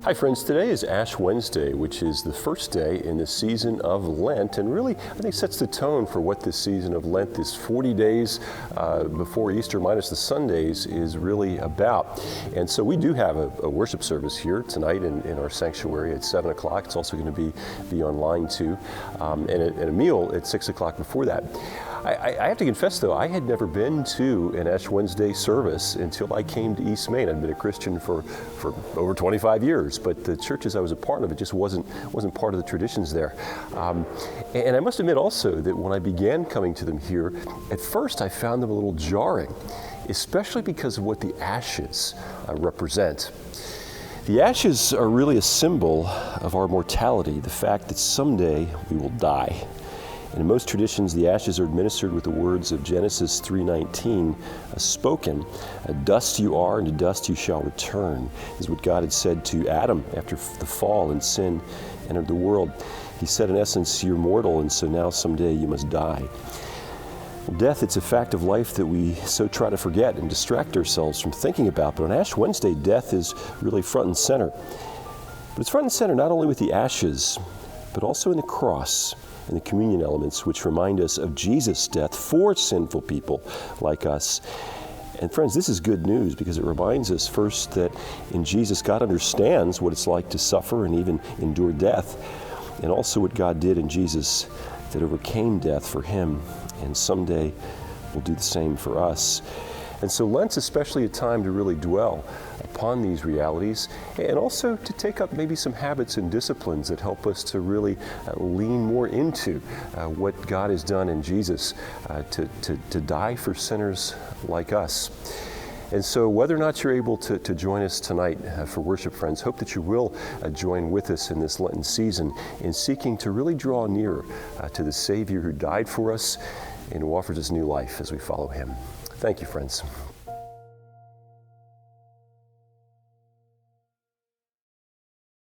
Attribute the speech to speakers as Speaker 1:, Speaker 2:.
Speaker 1: Hi friends, today is Ash Wednesday, which is the first day in the season of Lent, and really I think sets the tone for what this season of Lent, this 40 days before Easter minus the Sundays, is really about. And so we do have a worship service here tonight in our sanctuary at 7 o'clock. It's also going to be online too, and a meal at 6 o'clock before that. I have to confess, though, I had never been to an Ash Wednesday service until I came to East Maine. I'd been a Christian for over 25 years, but the churches I was a part of, it just wasn't part of the traditions there. And I must admit also that when I began coming to them here, at first I found them a little jarring, especially because of what the ashes represent. The ashes are really a symbol of our mortality, the fact that someday we will die. And in most traditions, the ashes are administered with the words of Genesis 3:19, spoken, "Dust you are, and to dust you shall return," is what God had said to Adam after the fall and sin entered the world. He said, in essence, you're mortal, and so now someday you must die. Well, death, it's a fact of life that we so try to forget and distract ourselves from thinking about. But on Ash Wednesday, death is really front and center. But it's front and center not only with the ashes, but also in the cross and the communion elements, which remind us of Jesus' death for sinful people like us. And friends, this is good news because it reminds us first that in Jesus, God understands what it's like to suffer and even endure death, and also what God did in Jesus that overcame death for him, and someday will do the same for us. And so Lent's especially a time to really dwell upon these realities, and also to take up maybe some habits and disciplines that help us to really lean more into what God has done in Jesus to die for sinners like us. And so whether or not you're able to join us tonight for worship, friends, hope that you will join with us in this Lenten season in seeking to really draw near to the Savior who died for us and who offers us new life as we follow him. Thank you, friends.